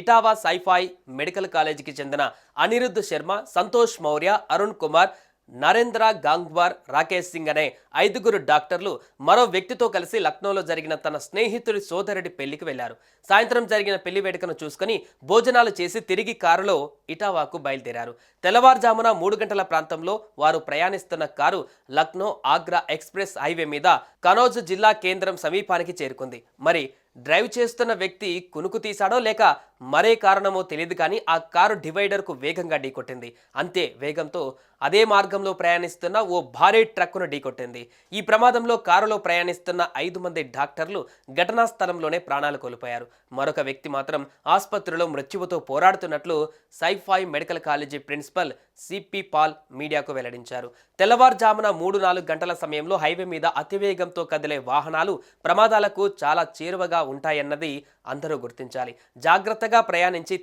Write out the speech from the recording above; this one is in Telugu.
ఇటావా సైఫై మెడికల్ కాలేజీకి చెందిన అనిరుద్ధ్ శర్మ, సంతోష్ మౌర్య, అరుణ్ కుమార్, నరేంద్ర గాంగ్వార్, రాకేష్ సింగ్ అనే 5గురు డాక్టర్లు మరో వ్యక్తితో కలిసి లక్నోలో జరిగిన తన స్నేహితుడి సోదరుడి పెళ్లికి వెళ్లారు. సాయంత్రం జరిగిన పెళ్లి వేడుకను చూసుకుని భోజనాలు చేసి తిరిగి కారులో ఇటావాకు బయలుదేరారు. తెల్లవారుజామున 3 గంటల ప్రాంతంలో వారు ప్రయాణిస్తున్న car Lucknow Agra express highway మీద కనౌజ్ జిల్లా కేంద్రం సమీపానికి చేరుకుంది. మరి డ్రైవ్ చేస్తున్న వ్యక్తి కునుకు తీశాడో లేక మరే కారణమో తెలియదు కానీ ఆ కారు డివైడర్కు వేగంగా ఢీకొట్టింది. అంతే వేగంతో అదే మార్గంలో ప్రయాణిస్తున్న ఓ భారీ ట్రక్కును ఢీకొట్టింది. ఈ ప్రమాదంలో కారులో ప్రయాణిస్తున్న 5 మంది డాక్టర్లు ఘటనా స్థలంలోనే ప్రాణాలు కోల్పోయారు. మరొక వ్యక్తి మాత్రం ఆసుపత్రిలో మృత్యువుతో పోరాడుతున్నట్లు Saifai medical college principal CP Pal మీడియాకు వెల్లడించారు. తెల్లవారుజామున 3-4 గంటల సమయంలో హైవే మీద అతివేగంతో కదిలే వాహనాలు ప్రమాదాలకు చాలా చేరువగా ఉంటాయన్నది అందరూ గుర్తించాలి. జాగ్రత్తగా ప్రయాణించి